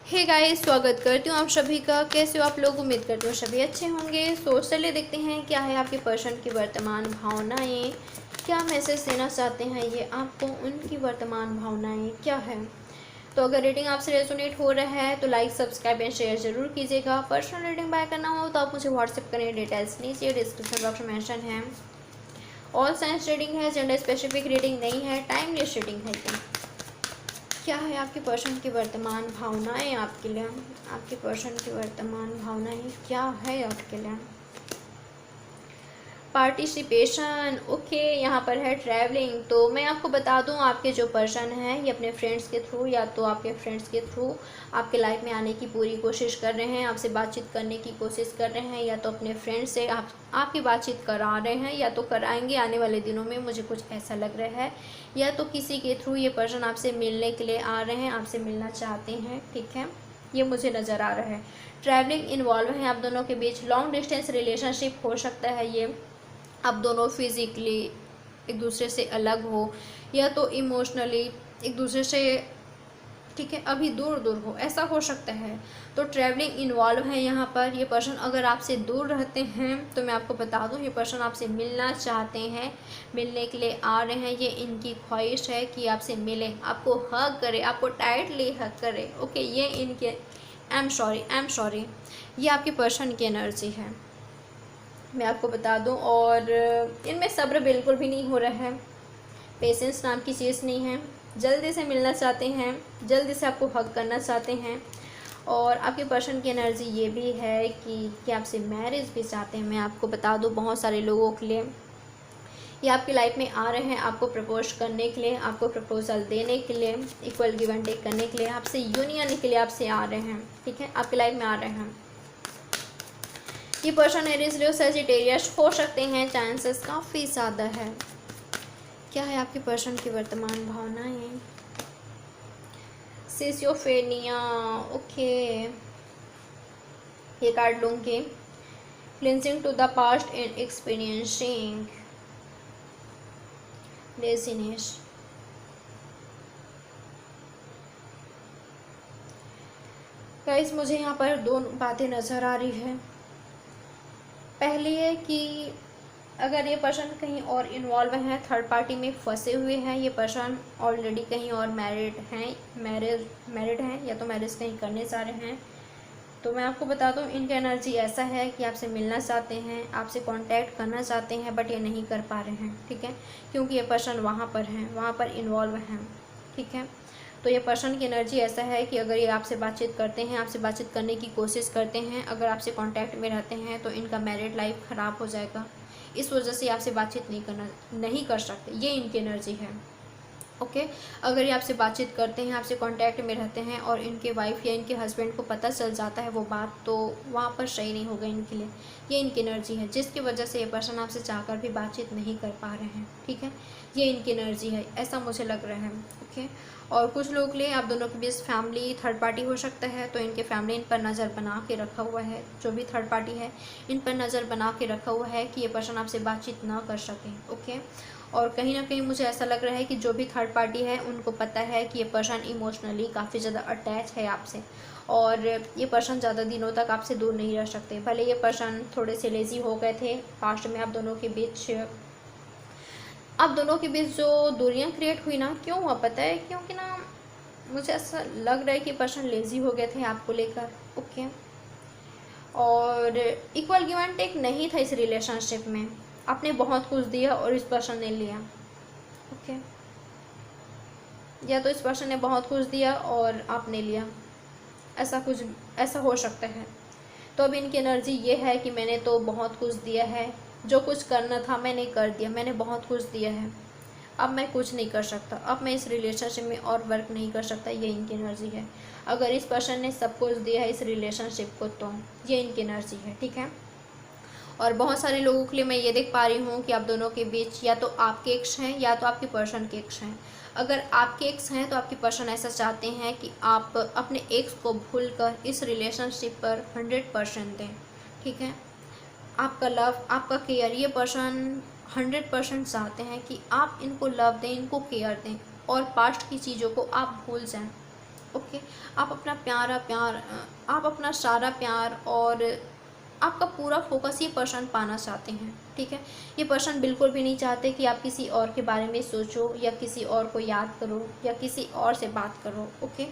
Hey guys, स्वागत करती हूँ आप सभी का। कैसे हो आप लोग? उम्मीद करती हूँ सभी अच्छे होंगे। तो चलिए देखते हैं क्या है आपके पर्सन की वर्तमान भावनाएं, क्या मैसेज देना चाहते हैं ये आपको, उनकी वर्तमान भावनाएं क्या है। तो अगर रीडिंग आपसे रेजोनेट हो रहा है तो लाइक, सब्सक्राइब एंड शेयर जरूर कीजिएगा। पर्सनल रीडिंग बाय करना हो तो आप मुझे व्हाट्सएप करें, डिटेल्स नीचे डिस्क्रिप्शन बॉक्स में मेंशन है। ऑल साइंस रीडिंग है, जेंडर स्पेसिफिक रीडिंग नहीं है, टाइमलेस रीडिंग है ये। क्या है आपके पर्सन की वर्तमान भावनाएं आपके लिए? आपके पर्सन की वर्तमान भावनाएं क्या है आपके लिए? Participation, okay. यहाँ पर है ट्रैवलिंग। तो मैं आपको बता दूँ, आपके जो पर्सन हैं ये अपने फ्रेंड्स के थ्रू या तो आपके फ्रेंड्स के थ्रू आपके लाइफ में आने की पूरी कोशिश कर रहे हैं, आपसे बातचीत करने की कोशिश कर रहे हैं, या तो अपने फ्रेंड से आपकी बातचीत करा रहे हैं या तो कराएंगे आने वाले दिनों में, मुझे कुछ ऐसा लग रहा है। या तो किसी के थ्रू ये पर्सन आपसे मिलने के लिए आ रहे हैं, आपसे मिलना चाहते हैं, ठीक है, ये मुझे नज़र आ रहा है। ट्रैवलिंग इन्वॉल्व है आप दोनों के बीच, लॉन्ग डिस्टेंस रिलेशनशिप हो सकता है ये। आप दोनों फिज़िकली एक दूसरे से अलग हो या तो इमोशनली एक दूसरे से, ठीक है, अभी दूर दूर हो, ऐसा हो सकता है। तो ट्रैवलिंग इन्वॉल्व है यहाँ पर। ये पर्सन अगर आपसे दूर रहते हैं तो मैं आपको बता दूँ, ये पर्सन आपसे मिलना चाहते हैं, मिलने के लिए आ रहे हैं। ये इनकी ख्वाहिश है कि आपसे मिले, आपको हग करे, आपको टाइटली हग करे, ओके। ये इनके आई एम सॉरी ये आपके पर्सन की एनर्जी है, मैं आपको बता दूं। और इनमें सब्र बिल्कुल भी नहीं हो रहा है, पेशेंस नाम की चीज़ नहीं है। जल्दी से मिलना चाहते हैं, जल्दी से आपको हग करना चाहते हैं। और आपके पर्सन की एनर्जी ये भी है कि आपसे मैरिज भी चाहते हैं। मैं आपको बता दूं, बहुत सारे लोगों के लिए ये आपकी लाइफ में आ रहे हैं, आपको प्रपोज करने के लिए, आपको प्रपोजल देने के लिए, इक्वल गिव एंड टेक करने के लिए, आपसे यूनियन के लिए आपसे आ रहे हैं, ठीक है, आपकी लाइफ में आ रहे हैं। ये पर्सन एरीज लियो सजिटेरियस हो सकते हैं, चांसेस काफ़ी ज़्यादा है। क्या है आपके पर्सन की वर्तमान भावनाएं? सिसियोफेनिया, ओके। ये कार्ड लूँगी। Cleansing to the past and experiencing laziness. Guys, मुझे यहाँ पर दो बातें नज़र आ रही है। पहली है कि अगर ये पर्सन कहीं और इन्वॉल्व हैं, थर्ड पार्टी में फंसे हुए हैं, ये पर्सन ऑलरेडी कहीं और मैरिड हैं या तो मैरिज कहीं करने जा रहे हैं, तो मैं आपको बता दूं, इनकी एनर्जी ऐसा है कि आपसे मिलना चाहते हैं, आपसे कांटेक्ट करना चाहते हैं, बट ये नहीं कर पा रहे हैं, ठीक है, क्योंकि ये पर्सन वहाँ पर हैं, वहाँ पर इन्वॉल्व हैं, ठीक है। तो ये पर्सन की एनर्जी ऐसा है कि अगर ये आपसे बातचीत करते हैं, आपसे बातचीत करने की कोशिश करते हैं, अगर आपसे कांटेक्ट में रहते हैं तो इनका मैरिड लाइफ ख़राब हो जाएगा, इस वजह से आपसे बातचीत नहीं कर सकते, ये इनकी एनर्जी है, ओके। अगर ये आपसे बातचीत करते हैं, आपसे कांटेक्ट में रहते हैं और इनके वाइफ या इनके हस्बैंड को पता चल जाता है वो बात, तो वहाँ पर सही नहीं होगा इनके लिए, ये इनकी एनर्जी है, जिसकी वजह से ये पर्सन आपसे चाहकर भी बातचीत नहीं कर पा रहे हैं, ठीक है, ये इनकी एनर्जी है, ऐसा मुझे लग रहा है, ओके। और कुछ लोग के लिए आप दोनों के बीच फैमिली थर्ड पार्टी हो सकता है, तो इनके फैमिली इन पर नज़र बना के रखा हुआ है, जो भी थर्ड पार्टी है इन पर नज़र बना के रखा हुआ है कि ये पर्सन आपसे बातचीत ना कर सकें, ओके। और कहीं ना कहीं मुझे ऐसा लग रहा है कि जो भी थर्ड पार्टी है उनको पता है कि ये पर्सन इमोशनली काफ़ी ज़्यादा अटैच है आपसे, और ये पर्सन ज़्यादा दिनों तक आपसे दूर नहीं रह सकते। भले ये पर्सन थोड़े से लेज़ी हो गए थे पास्ट में, आप दोनों के बीच जो दूरियां क्रिएट हुई ना, क्यों हुआ पता है? क्योंकि ना मुझे ऐसा लग रहा है कि पर्सन लेज़ी हो गए थे आपको लेकर, ओके। और इक्वल गिव एंड टेक नहीं था इस रिलेशनशिप में, आपने बहुत कुछ दिया और इस पर्सन ने लिया, ओके। या तो इस पर्सन ने बहुत कुछ दिया और आपने लिया, ऐसा हो सकता है। तो अब इनकी एनर्जी ये है कि मैंने तो बहुत कुछ दिया है, जो कुछ करना था मैंने कर दिया, मैंने बहुत कुछ दिया है, अब मैं कुछ नहीं कर सकता, अब मैं इस रिलेशनशिप में और वर्क नहीं कर सकता, ये इनकी एनर्जी है। अगर इस पर्सन ने सब कुछ दिया है इस रिलेशनशिप को तो ये इनकी एनर्जी है, ठीक है। और बहुत सारे लोगों के लिए मैं ये देख पा रही हूँ कि आप दोनों के बीच या तो आपके एक्स हैं या तो आपके पर्सन के एक्स हैं। अगर आपके एक्स हैं तो आपके पर्सन ऐसा चाहते हैं कि आप अपने एक्स को भूलकर इस रिलेशनशिप पर 100% दें, ठीक है। आपका लव, आपका केयर, ये पर्सन 100% चाहते हैं कि आप इनको लव दें, इनको केयर दें और पास्ट की चीज़ों को आप भूल जाएं, ओके, आप अपना आप अपना सारा प्यार और आपका पूरा फोकस ये पर्सन पाना चाहते हैं, ठीक है। ये पर्सन बिल्कुल भी नहीं चाहते कि आप किसी और के बारे में सोचो या किसी और को याद करो या किसी और से बात करो, ओके।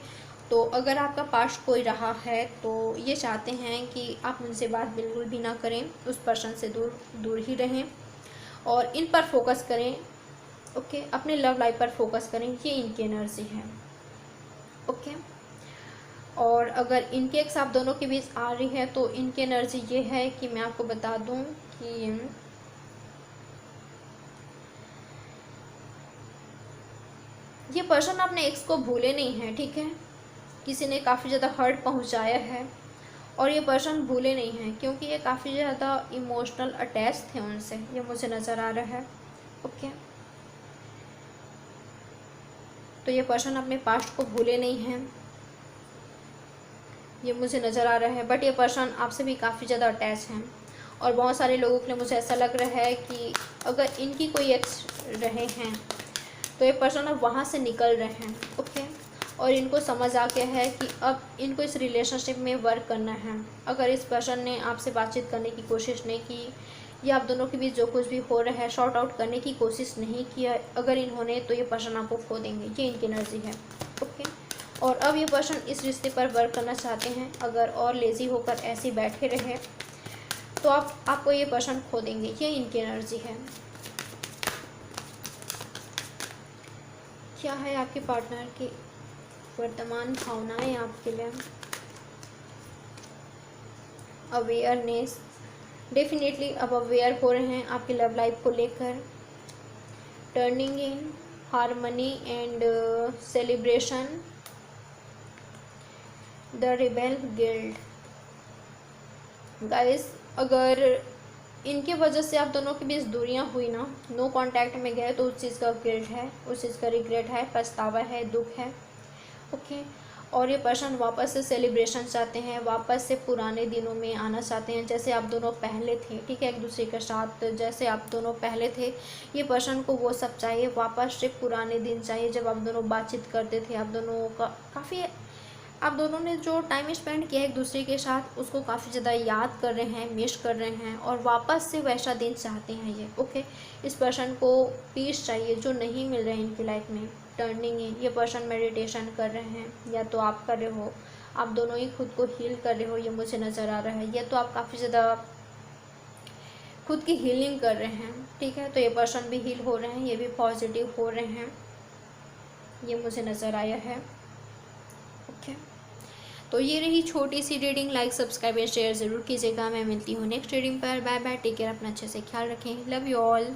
तो अगर आपका पास्ट कोई रहा है तो ये चाहते हैं कि आप उनसे बात बिल्कुल भी ना करें, उस पर्सन से दूर दूर ही रहें और इन पर फोकस करें, ओके। अपने लव लाइफ पर फोकस करें, ये इनकी एनर्जी है, ओके। और अगर इनके एक्स आप दोनों के बीच आ रही है तो इनकी एनर्जी ये है कि मैं आपको बता दूं कि ये पर्सन अपने एक्स को भूले नहीं है, ठीक है। किसी ने काफ़ी ज़्यादा हर्ट पहुंचाया है और ये पर्सन भूले नहीं हैं क्योंकि ये काफ़ी ज़्यादा इमोशनल अटैच थे उनसे, ये मुझे नज़र आ रहा है, ओके। तो ये पर्सन अपने पास्ट को भूले नहीं हैं, ये मुझे नज़र आ रहा है। बट ये पर्सन आपसे भी काफ़ी ज़्यादा अटैच हैं और बहुत सारे लोगों के लिए मुझे ऐसा लग रहा है कि अगर इनकी कोई एक्स रहे हैं तो ये पर्सन अब वहाँ से निकल रहे हैं, ओके। और इनको समझ आ गया है कि अब इनको इस रिलेशनशिप में वर्क करना है। अगर इस पर्सन ने आपसे बातचीत करने की कोशिश नहीं की या आप दोनों के बीच जो कुछ भी हो रहा है शॉर्ट आउट करने की कोशिश नहीं किया अगर इन्होंने, तो ये पर्सन आपको खो देंगे, ये इनकी एनर्जी है, ओके। और अब ये पर्सन इस रिश्ते पर वर्क करना चाहते हैं। अगर और लेज़ी होकर ऐसे बैठे रहे तो आपको ये पर्सन खो देंगे, ये इनकी एनर्जी है। क्या है आपके पार्टनर की वर्तमान भावनाएं आपके लिए? अवेयरनेस, डेफिनेटली अब अवेयर हो रहे हैं आपकी लव लाइफ को लेकर। Turning in harmony and celebration, the rebel guild. Guys, अगर इनके वजह से आप दोनों के बीच दूरियां हुई ना, नो कांटेक्ट में गए, तो उस चीज़ का गिल्ट है, उस चीज़ का रिग्रेट है, पछतावा है, दुख है, ओके। और ये पर्सन वापस से सेलिब्रेशन चाहते हैं, वापस से पुराने दिनों में आना चाहते हैं जैसे आप दोनों पहले थे, ठीक है, एक दूसरे के साथ जैसे आप दोनों पहले थे। ये पर्सन को वो सब चाहिए, वापस से पुराने दिन चाहिए जब आप दोनों बातचीत करते थे। आप दोनों का काफ़ी, आप दोनों ने जो टाइम स्पेंड किया एक दूसरे के साथ उसको काफ़ी ज़्यादा याद कर रहे हैं, मिस कर रहे हैं और वापस से वैसा दिन चाहते हैं ये, ओके। इस पर्सन को पीस चाहिए जो नहीं मिल रहा है इनकी लाइफ में। टर्निंग इन, ये पर्सन मेडिटेशन कर रहे हैं या तो आप कर रहे हो, आप दोनों ही खुद को हील कर रहे हो, ये मुझे नज़र आ रहा है। या तो आप काफ़ी ज़्यादा खुद की हीलिंग कर रहे हैं, ठीक है। तो ये पर्सन भी हील हो रहे हैं, ये भी पॉजिटिव हो रहे हैं, ये मुझे नज़र आया है, ओके। तो ये रही छोटी सी reading. Like, subscribe and share ज़रूर कीजिएगा। मैं मिलती हूँ नेक्स्ट रीडिंग पर। बाय बाय, टेक केयर, अपना अच्छे से ख्याल रखें, लव यू ऑल।